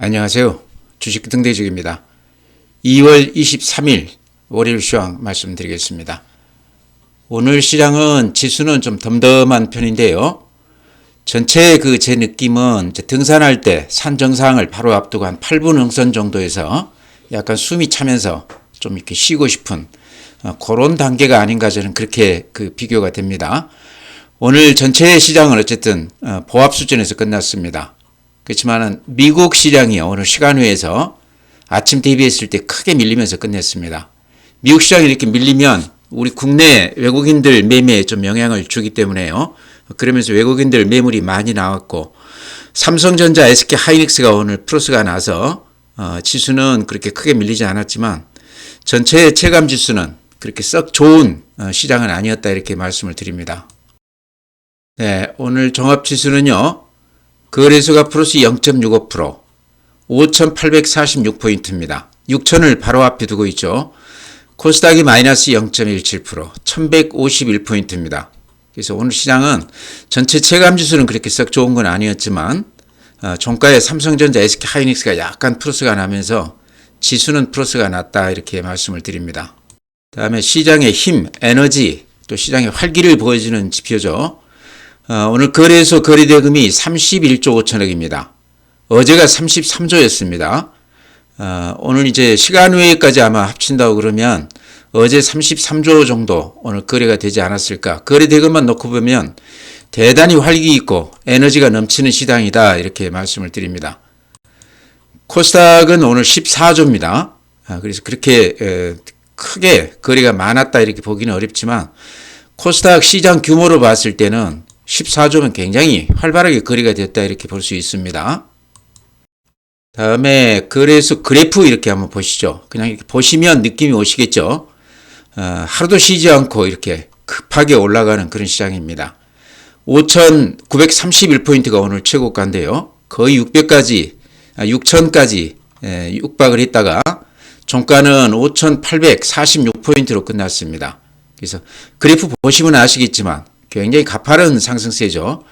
안녕하세요. 주식 등대직입니다. 2월 23일 월요일 시황 말씀드리겠습니다. 오늘 시장은 지수는 좀 덤덤한 편인데요. 전체 제 느낌은 등산할 때 산 정상을 바로 앞두고 한 8분 응선 정도에서 약간 숨이 차면서 좀 이렇게 쉬고 싶은 그런 단계가 아닌가 저는 그렇게 비교가 됩니다. 오늘 전체 시장은 어쨌든 보합 수준에서 끝났습니다. 그렇지만은 미국 시장이 오늘 시간외에서 아침 대비했을 때 크게 밀리면서 끝냈습니다. 미국 시장이 이렇게 밀리면 우리 국내 외국인들 매매에 좀 영향을 주기 때문에요. 그러면서 외국인들 매물이 많이 나왔고 삼성전자, SK 하이닉스가 오늘 플러스가 나서 지수는 그렇게 크게 밀리지 않았지만 전체 체감 지수는 그렇게 썩 좋은 시장은 아니었다 이렇게 말씀을 드립니다. 네, 오늘 종합 지수는요. 거래소가 플러스 0.65%, 5,846포인트입니다. 6,000을 바로 앞에 두고 있죠. 코스닥이 마이너스 0.17%, 1,151포인트입니다. 그래서 오늘 시장은 전체 체감지수는 그렇게 썩 좋은 건 아니었지만 종가에 삼성전자, SK 하이닉스가 약간 플러스가 나면서 지수는 플러스가 났다 이렇게 말씀을 드립니다. 다음에 시장의 힘, 에너지, 또 시장의 활기를 보여주는 지표죠. 오늘 거래소 거래대금이 31조 5천억입니다. 어제가 33조였습니다. 오늘 이제 시간 외에까지 아마 합친다고 그러면 어제 33조 정도 오늘 거래가 되지 않았을까. 거래대금만 놓고 보면 대단히 활기 있고 에너지가 넘치는 시장이다 이렇게 말씀을 드립니다. 코스닥은 오늘 14조입니다. 그래서 그렇게 크게 거래가 많았다 이렇게 보기는 어렵지만 코스닥 시장 규모로 봤을 때는 14조면 굉장히 활발하게 거래가 됐다 이렇게 볼 수 있습니다. 다음에 거래소 그래프 이렇게 한번 보시죠. 그냥 이렇게 보시면 느낌이 오시겠죠. 하루도 쉬지 않고 이렇게 급하게 올라가는 그런 시장입니다. 5,931포인트가 오늘 최고가인데요. 거의 6,000까지 육박을 했다가 종가는 5,846포인트로 끝났습니다. 그래서 그래프 보시면 아시겠지만 굉장히 가파른 상승세죠.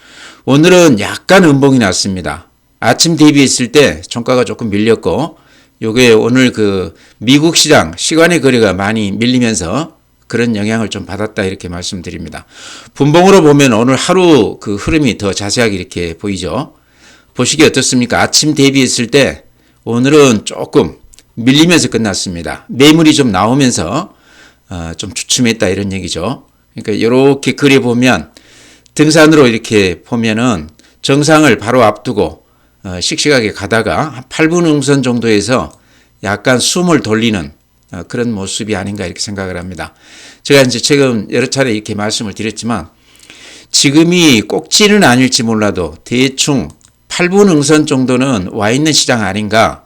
오늘은 약간 음봉이 났습니다. 아침 대비했을 때 종가가 조금 밀렸고 요게 오늘 미국 시장 시간의 거래가 많이 밀리면서 그런 영향을 좀 받았다 이렇게 말씀드립니다. 분봉으로 보면 오늘 하루 흐름이 더 자세하게 이렇게 보이죠. 보시기 어떻습니까? 아침 대비했을 때 오늘은 조금 밀리면서 끝났습니다. 매물이 좀 나오면서 좀 주춤했다 이런 얘기죠. 그러니까 이렇게 그려보면 등산으로 이렇게 보면은 정상을 바로 앞두고 씩씩하게 가다가 한 8분 응선 정도에서 약간 숨을 돌리는 그런 모습이 아닌가 이렇게 생각을 합니다. 제가 이제 최근 여러 차례 이렇게 말씀을 드렸지만 지금이 꼭지는 아닐지 몰라도 대충 8분 응선 정도는 와 있는 시장 아닌가.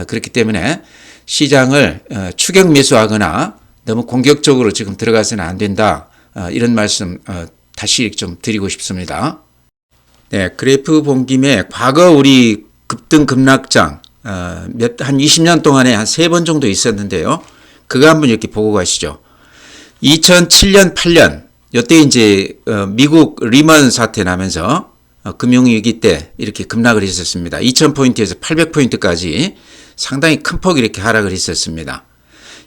그렇기 때문에 시장을 추격 매수하거나 너무 공격적으로 지금 들어가서는 안 된다. 이런 말씀 다시 좀 드리고 싶습니다. 네, 그래프 본 김에 과거 우리 급등 급락장 한 20년 동안에 한 3번 정도 있었는데요. 그거 한번 이렇게 보고 가시죠. 2007년, 8년 이때 이제 미국 리먼 사태 나면서 금융위기 때 이렇게 급락을 했었습니다. 2000포인트에서 800포인트까지 상당히 큰 폭 이렇게 하락을 했었습니다.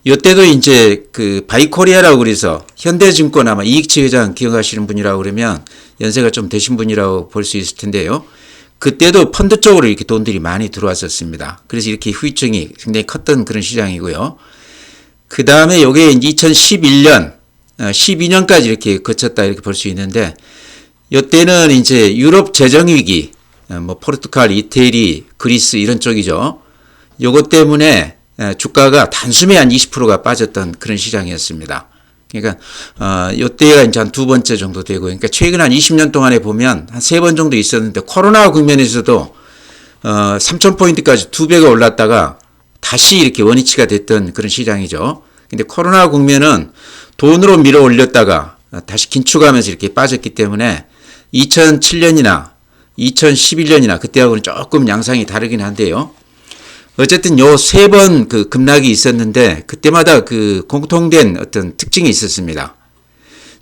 이때도 이제 바이코리아라고 그래서 현대증권 아마 이익치 회장 기억하시는 분이라고 그러면 연세가 좀 되신 분이라고 볼 수 있을 텐데요. 그때도 펀드 쪽으로 이렇게 돈들이 많이 들어왔었습니다. 그래서 이렇게 후유증이 굉장히 컸던 그런 시장이고요. 그 다음에 요게 2011년, 12년까지 이렇게 거쳤다 이렇게 볼 수 있는데 이때는 이제 유럽 재정위기, 포르투갈, 이태리, 그리스 이런 쪽이죠. 요것 때문에 주가가 단숨에 한 20%가 빠졌던 그런 시장이었습니다. 그러니까 이때가 이제 한 두 번째 정도 되고, 그러니까 최근 한 20년 동안에 보면 한 3번 정도 있었는데 코로나 국면에서도 3,000포인트까지 2배가 올랐다가 다시 이렇게 원위치가 됐던 그런 시장이죠. 근데 코로나 국면은 돈으로 밀어 올렸다가 다시 긴축하면서 이렇게 빠졌기 때문에 2007년이나 2011년이나 그때하고는 조금 양상이 다르긴 한데요. 어쨌든 요 3번 급락이 있었는데 그때마다 공통된 어떤 특징이 있었습니다.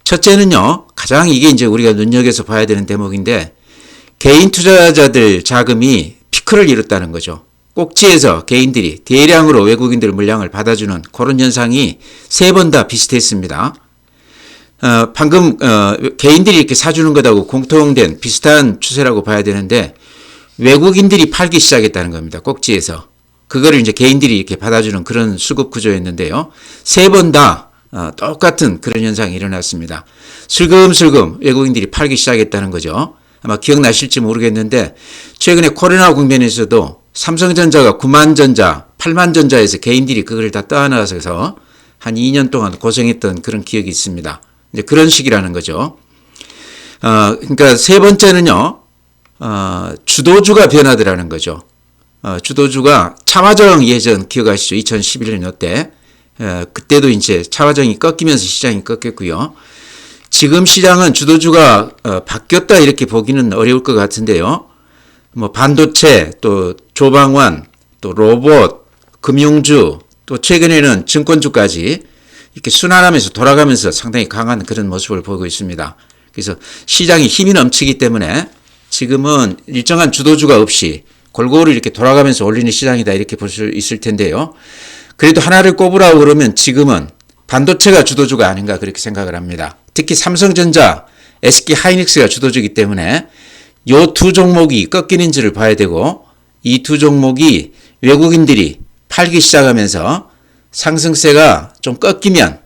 첫째는요, 가장 이게 이제 우리가 눈여겨서 봐야 되는 대목인데 개인 투자자들 자금이 피크를 이뤘다는 거죠. 꼭지에서 개인들이 대량으로 외국인들 물량을 받아주는 그런 현상이 세 번 다 비슷했습니다. 방금 개인들이 이렇게 사주는 것하고 공통된 비슷한 추세라고 봐야 되는데 외국인들이 팔기 시작했다는 겁니다. 꼭지에서. 그거를 이제 개인들이 이렇게 받아주는 그런 수급 구조였는데요. 세 번 다 똑같은 그런 현상이 일어났습니다. 슬금슬금 외국인들이 팔기 시작했다는 거죠. 아마 기억나실지 모르겠는데 최근에 코로나 국면에서도 삼성전자가 9만전자, 8만전자에서 개인들이 그걸 다 떠안아서 한 2년 동안 고생했던 그런 기억이 있습니다. 이제 그런 식이라는 거죠. 그러니까 세 번째는요, 주도주가 변하더라는 거죠. 주도주가 차화정 예전 기억하시죠? 2011년 이때. 그때도 이제 차화정이 꺾이면서 시장이 꺾였고요. 지금 시장은 주도주가 바뀌었다 이렇게 보기는 어려울 것 같은데요. 뭐 반도체, 또 조방환, 또 로봇, 금융주, 또 최근에는 증권주까지 이렇게 순환하면서 돌아가면서 상당히 강한 그런 모습을 보이고 있습니다. 그래서 시장이 힘이 넘치기 때문에 지금은 일정한 주도주가 없이 골고루 이렇게 돌아가면서 올리는 시장이다 이렇게 볼 수 있을 텐데요. 그래도 하나를 꼽으라고 그러면 지금은 반도체가 주도주가 아닌가 그렇게 생각을 합니다. 특히 삼성전자, SK 하이닉스가 주도주이기 때문에 이 두 종목이 꺾이는지를 봐야 되고 이 두 종목이 외국인들이 팔기 시작하면서 상승세가 좀 꺾이면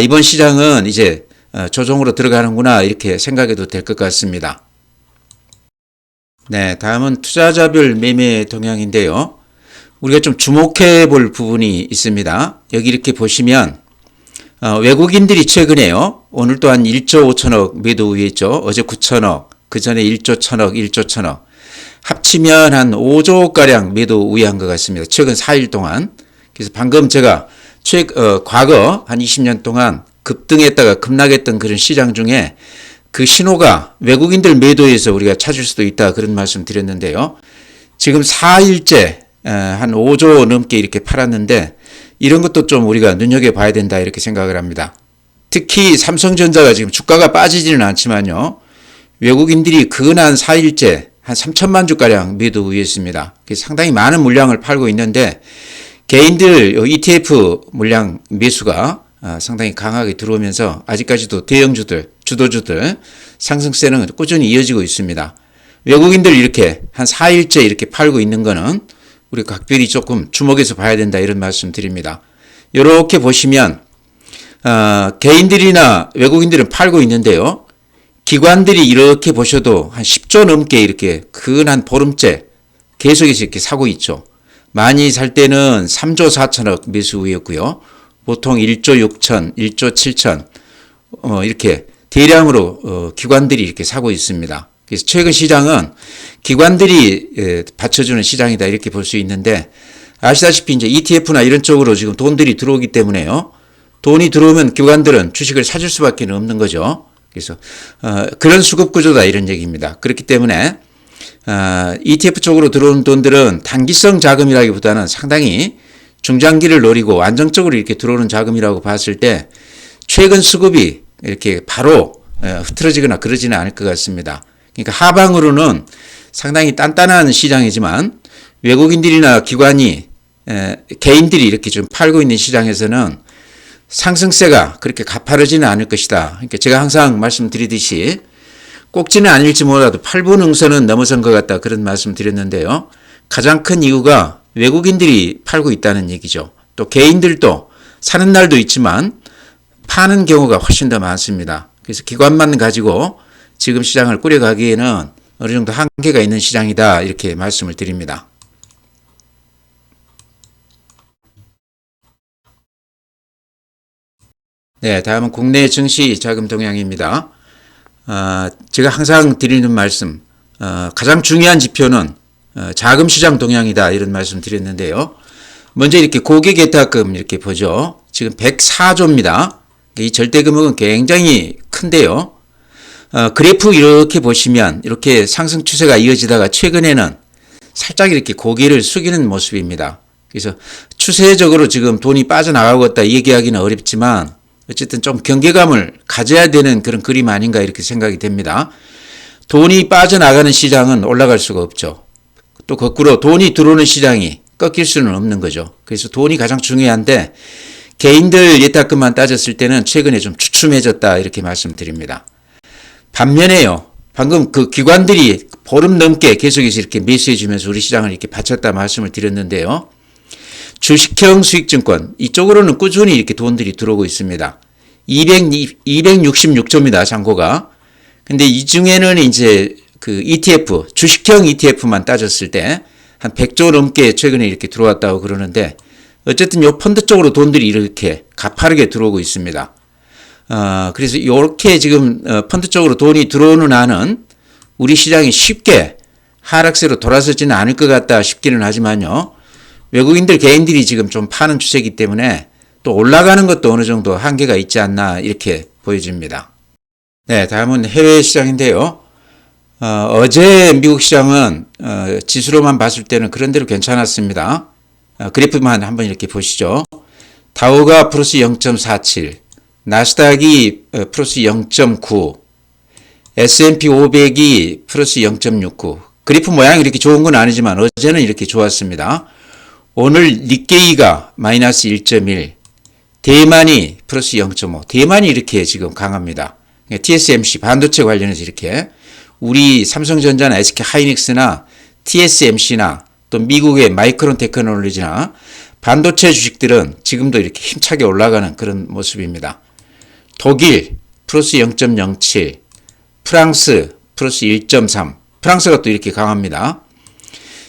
이번 시장은 이제 조정으로 들어가는구나 이렇게 생각해도 될 것 같습니다. 네, 다음은 투자자별 매매 동향인데요. 우리가 좀 주목해 볼 부분이 있습니다. 여기 이렇게 보시면 외국인들이 최근에요. 오늘 또한 1조 5천억 매도 우위했죠. 어제 9천억, 그 전에 1조 1천억, 1조 1천억. 합치면 한 5조가량 매도 우위한 것 같습니다. 최근 4일 동안. 그래서 방금 제가 과거 한 20년 동안 급등했다가 급락했던 그런 시장 중에 그 신호가 외국인들 매도에서 우리가 찾을 수도 있다 그런 말씀 드렸는데요. 지금 4일째 한 5조 넘게 이렇게 팔았는데 이런 것도 좀 우리가 눈여겨봐야 된다 이렇게 생각을 합니다. 특히 삼성전자가 지금 주가가 빠지지는 않지만요. 외국인들이 근한 4일째 한 3천만 주가량 매도 우위했습니다. 상당히 많은 물량을 팔고 있는데 개인들 ETF 물량 매수가 상당히 강하게 들어오면서 아직까지도 대형주들, 주도주들 상승세는 꾸준히 이어지고 있습니다. 외국인들 이렇게 한 4일째 이렇게 팔고 있는 거는 우리 각별히 조금 주목해서 봐야 된다 이런 말씀 드립니다. 이렇게 보시면 개인들이나 외국인들은 팔고 있는데요. 기관들이 이렇게 보셔도 한 10조 넘게 이렇게 근한 보름째 계속해서 이렇게 사고 있죠. 많이 살 때는 3조 4천억 매수 우위였고요. 보통 1조 6천, 1조 7천 이렇게 대량으로 기관들이 이렇게 사고 있습니다. 그래서 최근 시장은 기관들이 받쳐주는 시장이다 이렇게 볼 수 있는데 아시다시피 이제 ETF나 이런 쪽으로 지금 돈들이 들어오기 때문에요. 돈이 들어오면 기관들은 주식을 사줄 수밖에 없는 거죠. 그래서 그런 수급 구조다 이런 얘기입니다. 그렇기 때문에 ETF 쪽으로 들어오는 돈들은 단기성 자금이라기보다는 상당히 중장기를 노리고 안정적으로 이렇게 들어오는 자금이라고 봤을 때 최근 수급이 이렇게 바로 흐트러지거나 그러지는 않을 것 같습니다. 그러니까 하방으로는 상당히 단단한 시장이지만 외국인들이나 기관이 개인들이 이렇게 좀 팔고 있는 시장에서는 상승세가 그렇게 가파르지는 않을 것이다. 그러니까 제가 항상 말씀드리듯이 꼭지는 아닐지 몰라도 8분 응선은 넘어선 것 같다 그런 말씀 드렸는데요. 가장 큰 이유가 외국인들이 팔고 있다는 얘기죠. 또 개인들도 사는 날도 있지만 파는 경우가 훨씬 더 많습니다. 그래서 기관만 가지고 지금 시장을 꾸려가기에는 어느 정도 한계가 있는 시장이다 이렇게 말씀을 드립니다. 네, 다음은 국내 증시 자금 동향입니다. 제가 항상 드리는 말씀, 가장 중요한 지표는 자금 시장 동향이다 이런 말씀 드렸는데요. 먼저 이렇게 고객예탁금 이렇게 보죠. 지금 104조입니다. 이 절대금액은 굉장히 큰데요. 그래프 이렇게 보시면 이렇게 상승 추세가 이어지다가 최근에는 살짝 이렇게 고개를 숙이는 모습입니다. 그래서 추세적으로 지금 돈이 빠져나가고 있다 얘기하기는 어렵지만 어쨌든 좀 경계감을 가져야 되는 그런 그림 아닌가 이렇게 생각이 됩니다. 돈이 빠져나가는 시장은 올라갈 수가 없죠. 또 거꾸로 돈이 들어오는 시장이 꺾일 수는 없는 거죠. 그래서 돈이 가장 중요한데 개인들 예탁금만 따졌을 때는 최근에 좀 주춤해졌다 이렇게 말씀드립니다. 반면에요. 방금 그 기관들이 보름 넘게 계속해서 이렇게 매수해 주면서 우리 시장을 이렇게 받쳤다 말씀을 드렸는데요. 주식형 수익증권 이쪽으로는 꾸준히 이렇게 돈들이 들어오고 있습니다. 266조입니다. 잔고가. 근데 이 중에는 이제 그 ETF, 주식형 ETF만 따졌을 때 한 100조 넘게 최근에 이렇게 들어왔다고 그러는데 어쨌든 요 펀드 쪽으로 돈들이 이렇게 가파르게 들어오고 있습니다. 그래서 이렇게 지금 펀드 쪽으로 돈이 들어오는 한은 우리 시장이 쉽게 하락세로 돌아서지는 않을 것 같다 싶기는 하지만요. 외국인들 개인들이 지금 좀 파는 추세이기 때문에 또 올라가는 것도 어느 정도 한계가 있지 않나 이렇게 보여집니다. 네, 다음은 해외 시장인데요. 어제 미국 시장은 지수로만 봤을 때는 그런대로 괜찮았습니다. 그래프만 한번 이렇게 보시죠. 다우가 플러스 0.47, 나스닥이 플러스 0.9, S&P 500이 플러스 0.69. 그래프 모양이 이렇게 좋은 건 아니지만 어제는 이렇게 좋았습니다. 오늘 니케이가 마이너스 1.1, 대만이 플러스 0.5, 대만이 이렇게 지금 강합니다. TSMC 반도체 관련해서 이렇게 우리 삼성전자나 SK 하이닉스나 TSMC나 또 미국의 마이크론 테크놀로지나 반도체 주식들은 지금도 이렇게 힘차게 올라가는 그런 모습입니다. 독일 플러스 0.07, 프랑스 플러스 1.3, 프랑스가 또 이렇게 강합니다.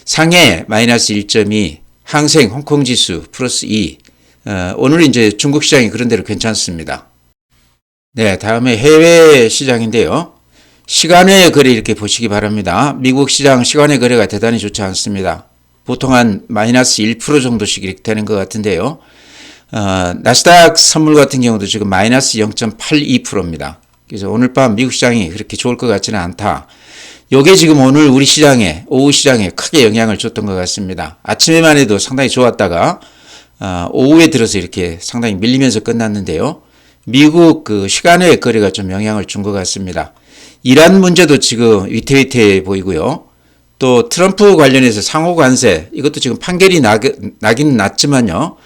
상해 마이너스 1.2, 항생 홍콩 지수 플러스 2. 오늘 이제 중국 시장이 그런 대로 괜찮습니다. 네, 다음에 해외 시장인데요. 시간외 거래 이렇게 보시기 바랍니다. 미국 시장 시간외 거래가 대단히 좋지 않습니다. 보통 한 마이너스 1% 정도씩 이렇게 되는 것 같은데요. 나스닥 선물 같은 경우도 지금 마이너스 0.82%입니다. 그래서 오늘 밤 미국 시장이 그렇게 좋을 것 같지는 않다. 요게 지금 오늘 우리 시장에, 오후 시장에 크게 영향을 줬던 것 같습니다. 아침에만 해도 상당히 좋았다가, 오후에 들어서 이렇게 상당히 밀리면서 끝났는데요. 미국 그 시간외 거래가 좀 영향을 준 것 같습니다. 이란 문제도 지금 위태위태해 보이고요. 또 트럼프 관련해서 상호 관세, 이것도 지금 판결이 나긴 났지만요.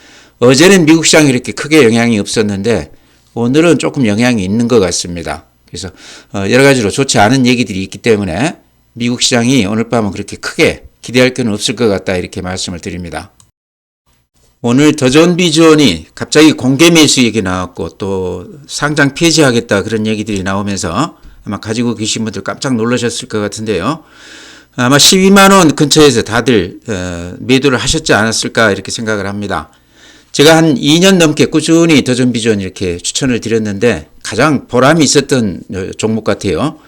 어제는 미국 시장이 이렇게 크게 영향이 없었는데 오늘은 조금 영향이 있는 것 같습니다. 그래서 여러 가지로 좋지 않은 얘기들이 있기 때문에 미국 시장이 오늘 밤은 그렇게 크게 기대할 건 없을 것 같다 이렇게 말씀을 드립니다. 오늘 더존비존이 갑자기 공개 매수 얘기 나왔고 또 상장 폐지하겠다 그런 얘기들이 나오면서 아마 가지고 계신 분들 깜짝 놀라셨을 것 같은데요. 아마 12만 원 근처에서 다들 매도를 하셨지 않았을까 이렇게 생각을 합니다. 제가 한 2년 넘게 꾸준히 더존비존 이렇게 추천을 드렸는데 가장 보람이 있었던 종목 같아요.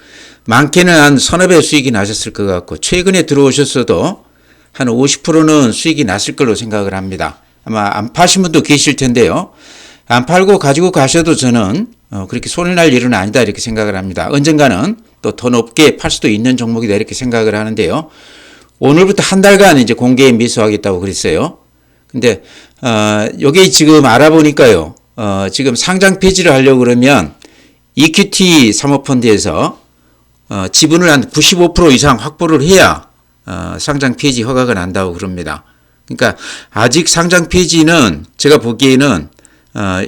많게는 한 서너 배 수익이 나셨을 것 같고 최근에 들어오셨어도 한 50%는 수익이 났을 걸로 생각을 합니다. 아마 안 파신 분도 계실 텐데요. 안 팔고 가지고 가셔도 저는 그렇게 손해 날 일은 아니다 이렇게 생각을 합니다. 언젠가는 또 더 높게 팔 수도 있는 종목이다 이렇게 생각을 하는데요. 오늘부터 한 달간 이제 공개에 매수하겠다고 그랬어요. 근데 여기 지금 알아보니까요. 지금 상장 폐지를 하려고 그러면 EQT 사모펀드에서 지분을 한 95% 이상 확보를 해야 상장 폐지 허가가 난다고 그럽니다. 그러니까 아직 상장 폐지는 제가 보기에는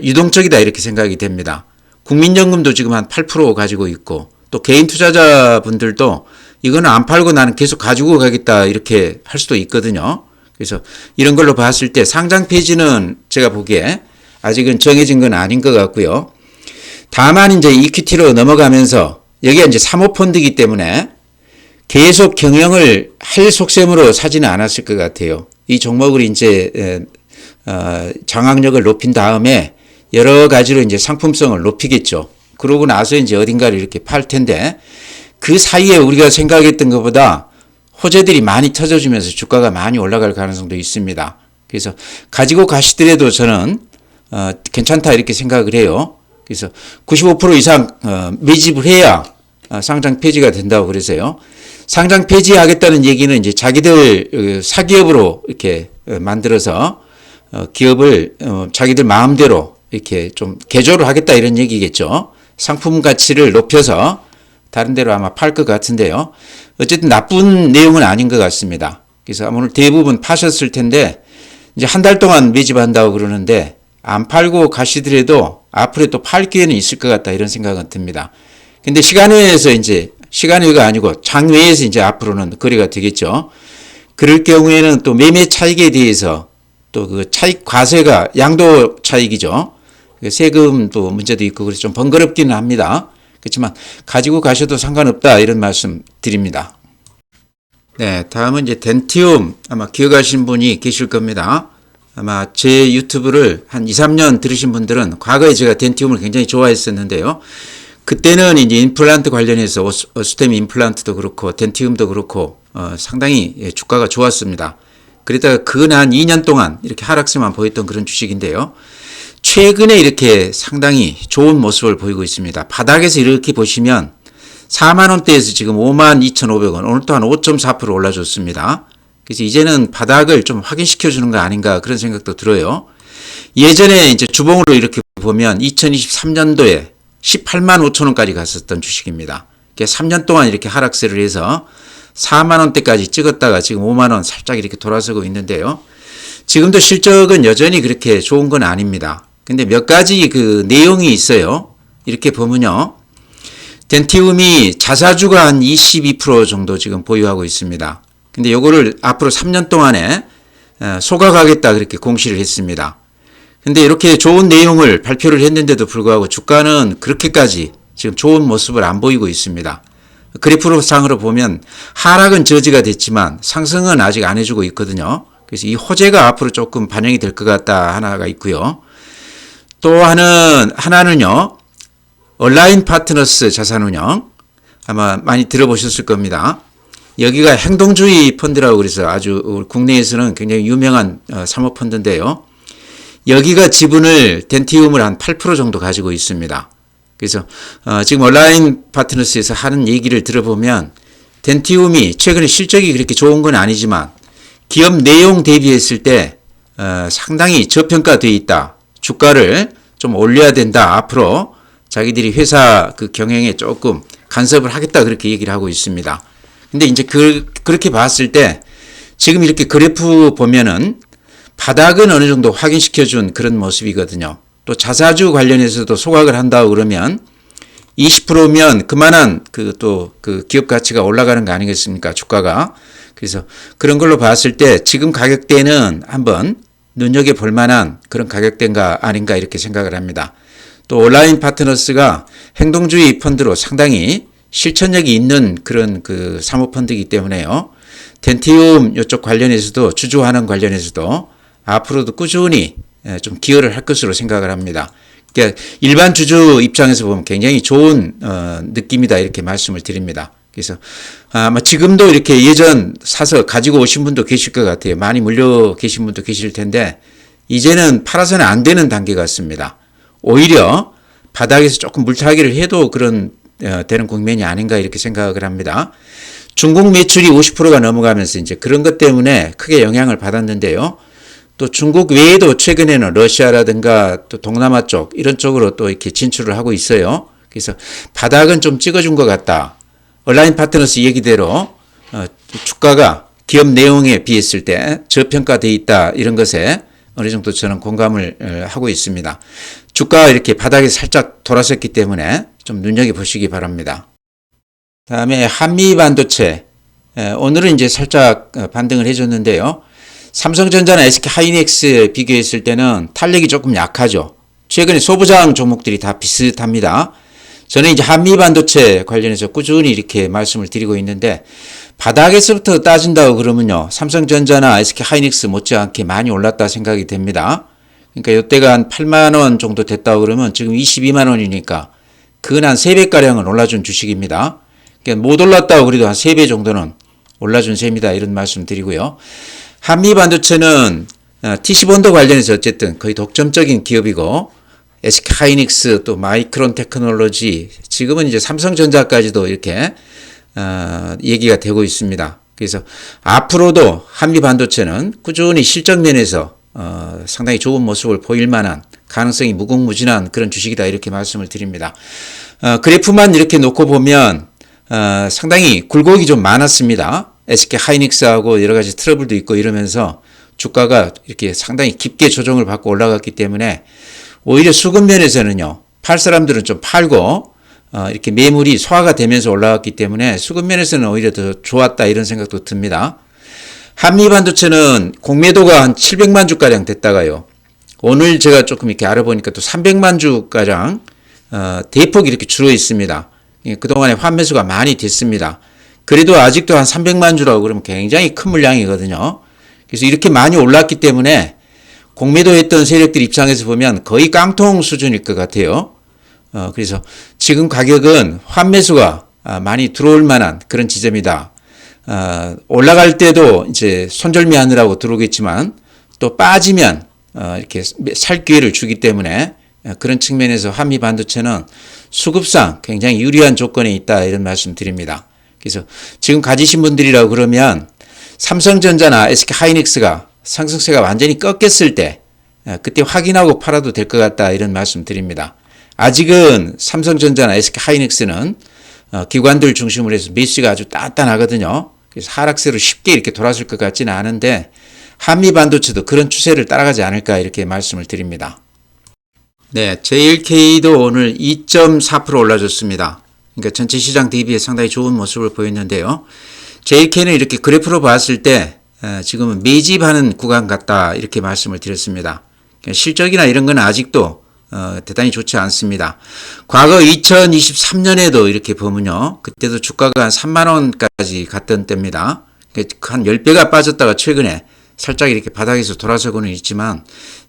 유동적이다 이렇게 생각이 됩니다. 국민연금도 지금 한 8% 가지고 있고 또 개인 투자자분들도 이거는 안 팔고 나는 계속 가지고 가겠다 이렇게 할 수도 있거든요. 그래서 이런 걸로 봤을 때 상장 폐지는 제가 보기에 아직은 정해진 건 아닌 것 같고요. 다만 이제 EQT로 넘어가면서 여기가 이제 사모펀드이기 때문에 계속 경영을 할 속셈으로 사지는 않았을 것 같아요. 이 종목을 이제 장악력을 높인 다음에 여러 가지로 이제 상품성을 높이겠죠. 그러고 나서 이제 어딘가를 이렇게 팔 텐데 그 사이에 우리가 생각했던 것보다 호재들이 많이 터져주면서 주가가 많이 올라갈 가능성도 있습니다. 그래서 가지고 가시더라도 저는 괜찮다 이렇게 생각을 해요. 그래서 95% 이상 매집을 해야 상장 폐지가 된다고 그래서요. 상장 폐지하겠다는 얘기는 이제 자기들 사기업으로 이렇게 만들어서 기업을 자기들 마음대로 이렇게 좀 개조를 하겠다 이런 얘기겠죠. 상품 가치를 높여서 다른 데로 아마 팔 것 같은데요. 어쨌든 나쁜 내용은 아닌 것 같습니다. 그래서 오늘 대부분 파셨을 텐데 이제 한 달 동안 매집한다고 그러는데 안 팔고 가시더라도 앞으로 또 팔 기회는 있을 것 같다 이런 생각은 듭니다. 근데 시간외에서 이제 시간외가 아니고 장외에서 이제 앞으로는 거래가 되겠죠. 그럴 경우에는 또 매매 차익에 대해서 또 그 차익 과세가 양도 차익이죠. 세금도 문제도 있고 그래서 좀 번거롭기는 합니다. 그렇지만 가지고 가셔도 상관없다 이런 말씀 드립니다. 네, 다음은 이제 덴티움 아마 기억하시는 분이 계실 겁니다. 아마 제 유튜브를 한 2, 3년 들으신 분들은 과거에 제가 덴티움을 굉장히 좋아했었는데요. 그때는 이제 임플란트 관련해서 오스템 임플란트도 그렇고 덴티움도 그렇고 상당히 주가가 좋았습니다. 그러다가 근 2년 동안 이렇게 하락세만 보였던 그런 주식인데요. 최근에 이렇게 상당히 좋은 모습을 보이고 있습니다. 바닥에서 이렇게 보시면 4만원대에서 지금 52,500원, 오늘 또한 5.4% 올라줬습니다. 그래서 이제는 바닥을 좀 확인시켜 주는 거 아닌가 그런 생각도 들어요. 예전에 이제 주봉으로 이렇게 보면 2023년도에 18만 5천원까지 갔었던 주식입니다. 3년 동안 이렇게 하락세를 해서 4만원대까지 찍었다가 지금 5만원 살짝 이렇게 돌아서고 있는데요. 지금도 실적은 여전히 그렇게 좋은 건 아닙니다. 근데 몇 가지 그 내용이 있어요. 이렇게 보면요. 덴티움이 자사주가 한 22% 정도 지금 보유하고 있습니다. 근데 요거를 앞으로 3년 동안에 소각하겠다 그렇게 공시를 했습니다. 근데 이렇게 좋은 내용을 발표를 했는데도 불구하고 주가는 그렇게까지 지금 좋은 모습을 안 보이고 있습니다. 그래프 상으로 보면 하락은 저지가 됐지만 상승은 아직 안 해주고 있거든요. 그래서 이 호재가 앞으로 조금 반영이 될 것 같다 하나가 있고요. 또 하나는요. 얼라인 파트너스 자산운용 아마 많이 들어보셨을 겁니다. 여기가 행동주의 펀드라고 그래서 아주 국내에서는 굉장히 유명한 사모펀드인데요. 여기가 지분을 덴티움을 한 8% 정도 가지고 있습니다. 그래서 지금 얼라인 파트너스에서 하는 얘기를 들어보면 덴티움이 최근에 실적이 그렇게 좋은 건 아니지만 기업 내용 대비했을 때 상당히 저평가되어 있다. 주가를 좀 올려야 된다. 앞으로 자기들이 회사 그 경영에 조금 간섭을 하겠다 그렇게 얘기를 하고 있습니다. 근데 이제 그렇게 봤을 때 지금 이렇게 그래프 보면은 바닥은 어느 정도 확인시켜준 그런 모습이거든요. 또 자사주 관련해서도 소각을 한다고 그러면 20%면 그만한 그 기업 가치가 올라가는 거 아니겠습니까? 주가가. 그래서 그런 걸로 봤을 때 지금 가격대는 한번 눈여겨볼 만한 그런 가격대인가 아닌가 이렇게 생각을 합니다. 또 온라인 파트너스가 행동주의 펀드로 상당히 실천력이 있는 그런 그 사모펀드이기 때문에요. 덴티움 이쪽 관련해서도 주주환원 관련해서도 앞으로도 꾸준히 좀 기여를 할 것으로 생각을 합니다. 그러니까 일반 주주 입장에서 보면 굉장히 좋은 느낌이다 이렇게 말씀을 드립니다. 그래서 아마 지금도 이렇게 예전 사서 가지고 오신 분도 계실 것 같아요. 많이 물려 계신 분도 계실 텐데 이제는 팔아서는 안 되는 단계 같습니다. 오히려 바닥에서 조금 물타기를 해도 그런 되는 국면이 아닌가 이렇게 생각을 합니다. 중국 매출이 50%가 넘어가면서 이제 그런 것 때문에 크게 영향을 받았는데요. 또 중국 외에도 최근에는 러시아라든가 또 동남아 쪽 이런 쪽으로 또 이렇게 진출을 하고 있어요. 그래서 바닥은 좀 찍어준 것 같다. 얼라인 파트너스 얘기대로 주가가 기업 내용에 비했을 때 저평가되어 있다 이런 것에 어느 정도 저는 공감을 하고 있습니다. 주가가 이렇게 바닥에 살짝 돌아섰기 때문에 좀 눈여겨보시기 바랍니다. 다음에 한미 반도체 오늘은 이제 살짝 반등을 해줬는데요. 삼성전자나 SK 하이닉스 비교했을 때는 탄력이 조금 약하죠. 최근에 소부장 종목들이 다 비슷합니다. 저는 이제 한미 반도체 관련해서 꾸준히 이렇게 말씀을 드리고 있는데 바닥에서부터 따진다고 그러면요. 삼성전자나 SK 하이닉스 못지않게 많이 올랐다 생각이 됩니다. 그러니까 이때가 한 8만 원 정도 됐다고 그러면 지금 22만 원이니까 그건 한 3배가량은 올라준 주식입니다. 그러니까 못 올랐다고 그래도 한 3배 정도는 올라준 셈이다 이런 말씀 드리고요. 한미 반도체는 TC본드 관련해서 어쨌든 거의 독점적인 기업이고 SK 하이닉스 또 마이크론 테크놀로지 지금은 이제 삼성전자까지도 이렇게 얘기가 되고 있습니다. 그래서 앞으로도 한미 반도체는 꾸준히 실적 면에서 상당히 좋은 모습을 보일 만한 가능성이 무궁무진한 그런 주식이다 이렇게 말씀을 드립니다. 그래프만 이렇게 놓고 보면 상당히 굴곡이 좀 많았습니다. SK 하이닉스하고 여러 가지 트러블도 있고 이러면서 주가가 이렇게 상당히 깊게 조정을 받고 올라갔기 때문에 오히려 수급 면에서는요, 팔 사람들은 좀 팔고 이렇게 매물이 소화가 되면서 올라갔기 때문에 수급 면에서는 오히려 더 좋았다 이런 생각도 듭니다. 한미반도체는 공매도가 한 700만 주가량 됐다가요, 오늘 제가 조금 이렇게 알아보니까 또 300만 주가량 대폭 이렇게 줄어 있습니다. 그동안에 환매수가 많이 됐습니다. 그래도 아직도 한 300만 주라고 그러면 굉장히 큰 물량이거든요. 그래서 이렇게 많이 올랐기 때문에 공매도 했던 세력들 입장에서 보면 거의 깡통 수준일 것 같아요. 그래서 지금 가격은 환매수가 많이 들어올 만한 그런 지점이다. 올라갈 때도 이제 손절미 하느라고 들어오겠지만 또 빠지면 이렇게 살 기회를 주기 때문에 그런 측면에서 한미 반도체는 수급상 굉장히 유리한 조건에 있다 이런 말씀 드립니다. 그래서 지금 가지신 분들이라고 그러면 삼성전자나 SK 하이닉스가 상승세가 완전히 꺾였을 때 그때 확인하고 팔아도 될 것 같다 이런 말씀 드립니다. 아직은 삼성전자나 SK 하이닉스는 기관들 중심으로 해서 매수가 아주 단단하거든요. 그래서 하락세로 쉽게 이렇게 돌아설 것 같지는 않은데 한미 반도체도 그런 추세를 따라가지 않을까 이렇게 말씀을 드립니다. 네, JLK도 오늘 2.4% 올라줬습니다. 그러니까 전체 시장 대비에 상당히 좋은 모습을 보였는데요. JLK는 이렇게 그래프로 봤을 때 지금은 매집하는 구간 같다 이렇게 말씀을 드렸습니다. 그러니까 실적이나 이런 건 아직도 대단히 좋지 않습니다. 과거 2023년에도 이렇게 보면요, 그때도 주가가 한 3만 원까지 갔던 때입니다. 한 10배가 빠졌다가 최근에 살짝 이렇게 바닥에서 돌아서고는 있지만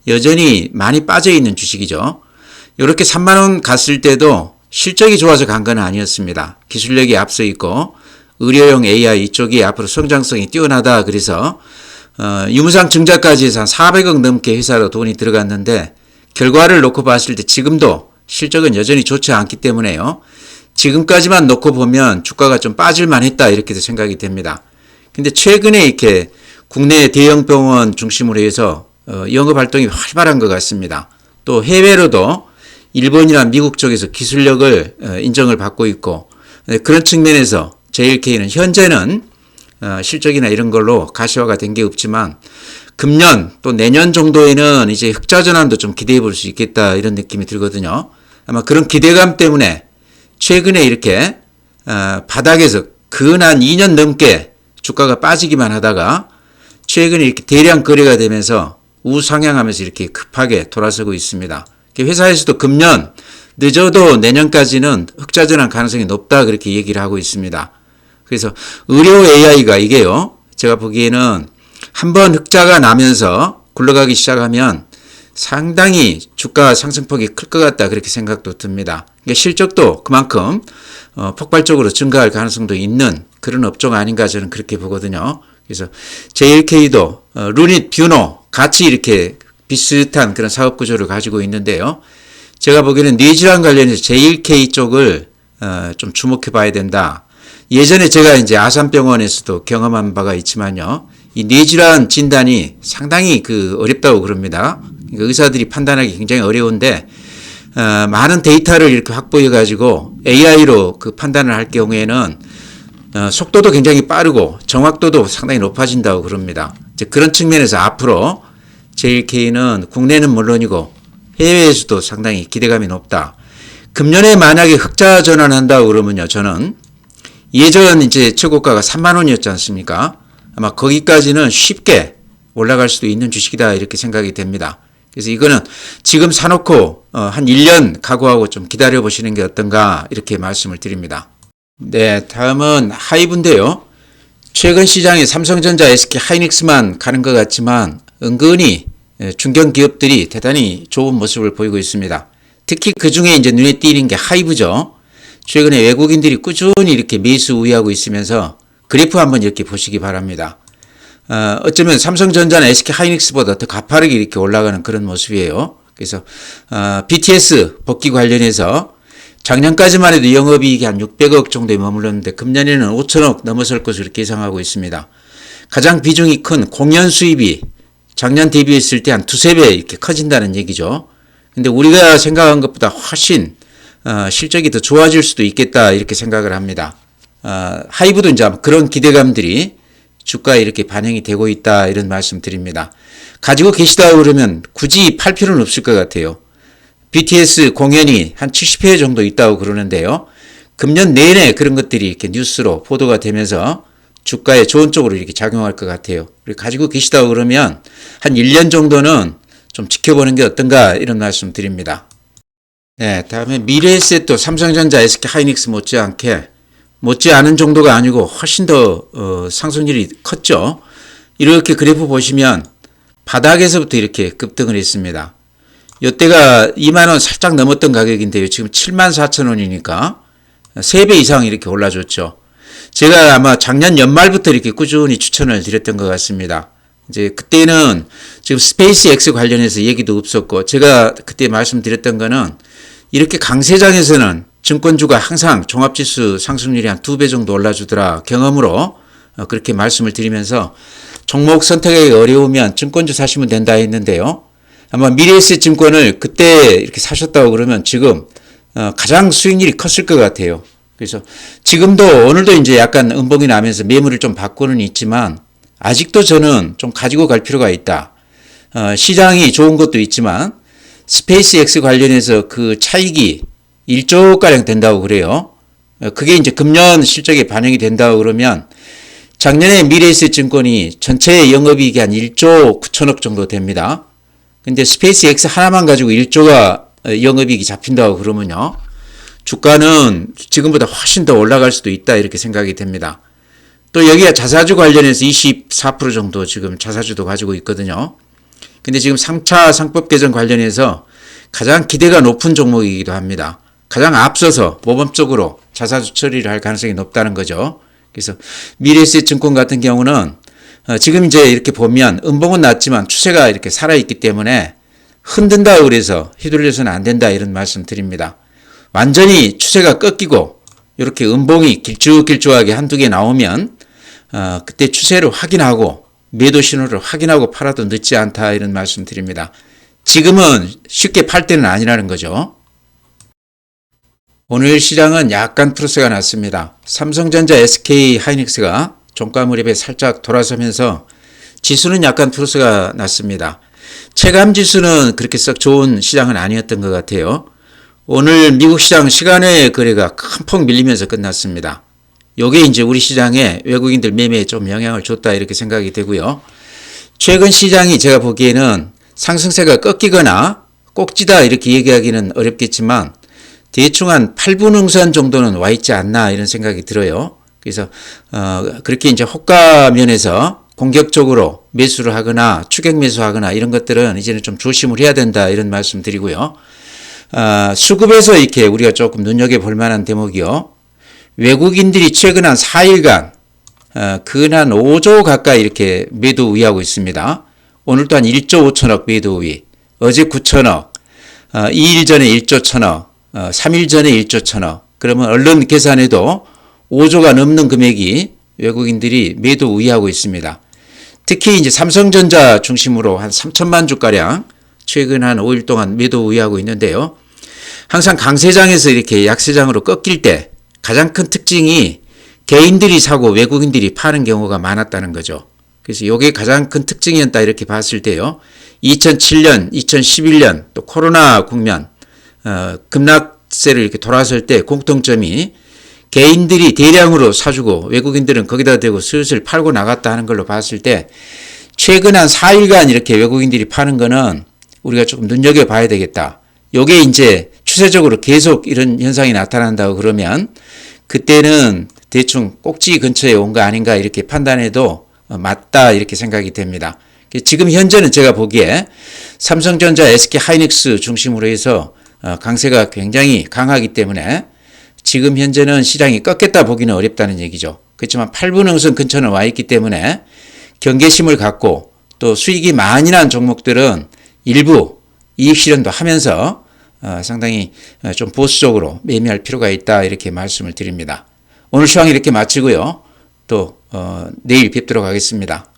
여전히 많이 빠져 있는 주식이죠. 이렇게 3만 원 갔을 때도 실적이 좋아서 간 건 아니었습니다. 기술력이 앞서 있고 의료용 AI 이쪽이 앞으로 성장성이 뛰어나다 그래서 유무상 증자까지 해서 한 400억 넘게 회사로 돈이 들어갔는데 결과를 놓고 봤을 때 지금도 실적은 여전히 좋지 않기 때문에요, 지금까지만 놓고 보면 주가가 좀 빠질만 했다 이렇게도 생각이 됩니다. 근데 최근에 이렇게 국내 대형 병원 중심으로 해서 영업 활동이 활발한 것 같습니다. 또 해외로도 일본이나 미국 쪽에서 기술력을 인정을 받고 있고 그런 측면에서 JLK는 현재는 실적이나 이런 걸로 가시화가 된 게 없지만 금년 또 내년 정도에는 이제 흑자 전환도 좀 기대해 볼 수 있겠다 이런 느낌이 들거든요. 아마 그런 기대감 때문에 최근에 이렇게 바닥에서 근 한 2년 넘게 주가가 빠지기만 하다가 최근에 이렇게 대량 거래가 되면서 우상향하면서 이렇게 급하게 돌아서고 있습니다. 회사에서도 금년 늦어도 내년까지는 흑자 전환 가능성이 높다 그렇게 얘기를 하고 있습니다. 그래서 의료 AI가 이게요, 제가 보기에는 한번 흑자가 나면서 굴러가기 시작하면 상당히 주가 상승폭이 클 것 같다 그렇게 생각도 듭니다. 그러니까 실적도 그만큼 폭발적으로 증가할 가능성도 있는 그런 업종 아닌가 저는 그렇게 보거든요. 그래서 JLK도 루닛, 뷰노 같이 이렇게 비슷한 그런 사업 구조를 가지고 있는데요. 제가 보기에는 뇌질환 관련해서 JLK 쪽을 좀 주목해 봐야 된다. 예전에 제가 이제 아산병원에서도 경험한 바가 있지만요, 이 뇌질환 진단이 상당히 어렵다고 그럽니다. 그러니까 의사들이 판단하기 굉장히 어려운데 많은 데이터를 이렇게 확보해 가지고 AI로 그 판단을 할 경우에는 속도도 굉장히 빠르고 정확도도 상당히 높아진다고 그럽니다. 이제 그런 측면에서 앞으로 JLK는 국내는 물론이고 해외에서도 상당히 기대감이 높다. 금년에 만약에 흑자 전환한다고 그러면요, 저는 예전 이제 최고가가 3만 원이었지 않습니까? 아마 거기까지는 쉽게 올라갈 수도 있는 주식이다 이렇게 생각이 됩니다. 그래서 이거는 지금 사놓고 한 1년 각오하고 좀 기다려 보시는 게 어떤가 이렇게 말씀을 드립니다. 네, 다음은 하이브인데요. 최근 시장에 삼성전자, SK 하이닉스만 가는 것 같지만 은근히 중견기업들이 대단히 좋은 모습을 보이고 있습니다. 특히 그 중에 이제 눈에 띄는 게 하이브죠. 최근에 외국인들이 꾸준히 이렇게 매수 우위하고 있으면서 그래프 한번 이렇게 보시기 바랍니다. 어쩌면 삼성전자나 SK 하이닉스보다 더 가파르게 이렇게 올라가는 그런 모습이에요. 그래서 BTS 복귀 관련해서 작년까지만 해도 영업이익이 한 600억 정도에 머물렀는데 금년에는 5천억 넘어설 것으로 이렇게 예상하고 있습니다. 가장 비중이 큰 공연 수입이 작년 대비했을 때 한 두세 배 이렇게 커진다는 얘기죠. 근데 우리가 생각한 것보다 훨씬 실적이 더 좋아질 수도 있겠다 이렇게 생각을 합니다. 하이브도 이제 그런 기대감들이 주가에 이렇게 반영이 되고 있다 이런 말씀 드립니다. 가지고 계시다 그러면 굳이 팔 필요는 없을 것 같아요. BTS 공연이 한 70회 정도 있다고 그러는데요. 금년 내내 그런 것들이 이렇게 뉴스로 보도가 되면서 주가에 좋은 쪽으로 이렇게 작용할 것 같아요. 가지고 계시다고 그러면 한 1년 정도는 좀 지켜보는 게 어떤가 이런 말씀 드립니다. 네, 다음에 미래에셋도 삼성전자, SK하이닉스 못지 않은 정도가 아니고 훨씬 더 상승률이 컸죠. 이렇게 그래프 보시면 바닥에서부터 이렇게 급등을 했습니다. 이때가 2만원 살짝 넘었던 가격인데요. 지금 74,000원이니까 3배 이상 이렇게 올라줬죠. 제가 아마 작년 연말부터 이렇게 꾸준히 추천을 드렸던 것 같습니다. 이제 그때는 지금 스페이스X 관련해서 얘기도 없었고, 제가 그때 말씀드렸던 거는 이렇게 강세장에서는 증권주가 항상 종합지수 상승률이 한 2배 정도 올라주더라 경험으로 그렇게 말씀을 드리면서 종목 선택하기 어려우면 증권주 사시면 된다 했는데요. 아마 미래에셋 증권을 그때 이렇게 사셨다고 그러면 지금 가장 수익률이 컸을 것 같아요. 그래서 지금도 오늘도 이제 약간 음봉이 나면서 매물을 좀 받고는 있지만 아직도 저는 좀 가지고 갈 필요가 있다. 시장이 좋은 것도 있지만 스페이스X 관련해서 그 차익이 1조가량 된다고 그래요. 그게 이제 금년 실적에 반영이 된다고 그러면 작년에 미래에셋 증권이 전체 영업이익이 한 1조 9천억 정도 됩니다. 근데 스페이스X 하나만 가지고 1조가 영업이익이 잡힌다고 그러면요. 주가는 지금보다 훨씬 더 올라갈 수도 있다 이렇게 생각이 됩니다. 또 여기가 자사주 관련해서 24% 정도 지금 자사주도 가지고 있거든요. 근데 지금 3차 상법 개정 관련해서 가장 기대가 높은 종목이기도 합니다. 가장 앞서서 모범적으로 자사주 처리를 할 가능성이 높다는 거죠. 그래서 미래에셋 증권 같은 경우는 지금 이제 이렇게 보면 음봉은 낮지만 추세가 이렇게 살아있기 때문에 흔든다고 그래서 휘둘려서는 안 된다 이런 말씀 드립니다. 완전히 추세가 꺾이고 이렇게 음봉이 길쭉길쭉하게 한두 개 나오면 그때 추세를 확인하고 매도 신호를 확인하고 팔아도 늦지 않다 이런 말씀 드립니다. 지금은 쉽게 팔 때는 아니라는 거죠. 오늘 시장은 약간 플러스가 났습니다. 삼성전자, SK하이닉스가 종가 무렵에 살짝 돌아서면서 지수는 약간 플러스가 났습니다. 체감 지수는 그렇게 썩 좋은 시장은 아니었던 것 같아요. 오늘 미국 시장 시간외 거래가 큰 폭 밀리면서 끝났습니다. 요게 이제 우리 시장에 외국인들 매매에 좀 영향을 줬다 이렇게 생각이 되고요. 최근 시장이 제가 보기에는 상승세가 꺾이거나 꼭지다 이렇게 얘기하기는 어렵겠지만 대충 한 8분 응선 정도는 와 있지 않나 이런 생각이 들어요. 그래서 그렇게 이제 호가 면에서 공격적으로 매수를 하거나 추격 매수하거나 이런 것들은 이제는 좀 조심을 해야 된다 이런 말씀 드리고요. 수급에서 이렇게 우리가 조금 눈여겨볼 만한 대목이요. 외국인들이 최근 한 4일간 근 5조 가까이 이렇게 매도 우위하고 있습니다. 오늘 또한 1조 5천억 매도 우위, 어제 9천억, 2일 전에 1조 1천억, 3일 전에 1조 1천억. 그러면 얼른 계산해도 5조가 넘는 금액이 외국인들이 매도 우위하고 있습니다. 특히 이제 삼성전자 중심으로 한 3천만 주가량 최근 한 5일 동안 매도 우위하고 있는데요. 항상 강세장에서 이렇게 약세장으로 꺾일 때 가장 큰 특징이 개인들이 사고 외국인들이 파는 경우가 많았다는 거죠. 그래서 이게 가장 큰 특징이었다 이렇게 봤을 때요. 2007년, 2011년 또 코로나 국면 급락세를 이렇게 돌아설 때 공통점이 개인들이 대량으로 사주고 외국인들은 거기다 대고 슬슬 팔고 나갔다 하는 걸로 봤을 때 최근 한 4일간 이렇게 외국인들이 파는 거는 우리가 조금 눈여겨봐야 되겠다. 요게 이제 추세적으로 계속 이런 현상이 나타난다고 그러면 그때는 대충 꼭지 근처에 온 거 아닌가 이렇게 판단해도 맞다 이렇게 생각이 됩니다. 지금 현재는 제가 보기에 삼성전자, SK하이닉스 중심으로 해서 강세가 굉장히 강하기 때문에 지금 현재는 시장이 꺾였다 보기는 어렵다는 얘기죠. 그렇지만 8분 응선 근처는 와 있기 때문에 경계심을 갖고 또 수익이 많이 난 종목들은 일부 이익 실현도 하면서 상당히 좀 보수적으로 매매할 필요가 있다 이렇게 말씀을 드립니다. 오늘 시황 이렇게 마치고요. 또 내일 뵙도록 하겠습니다.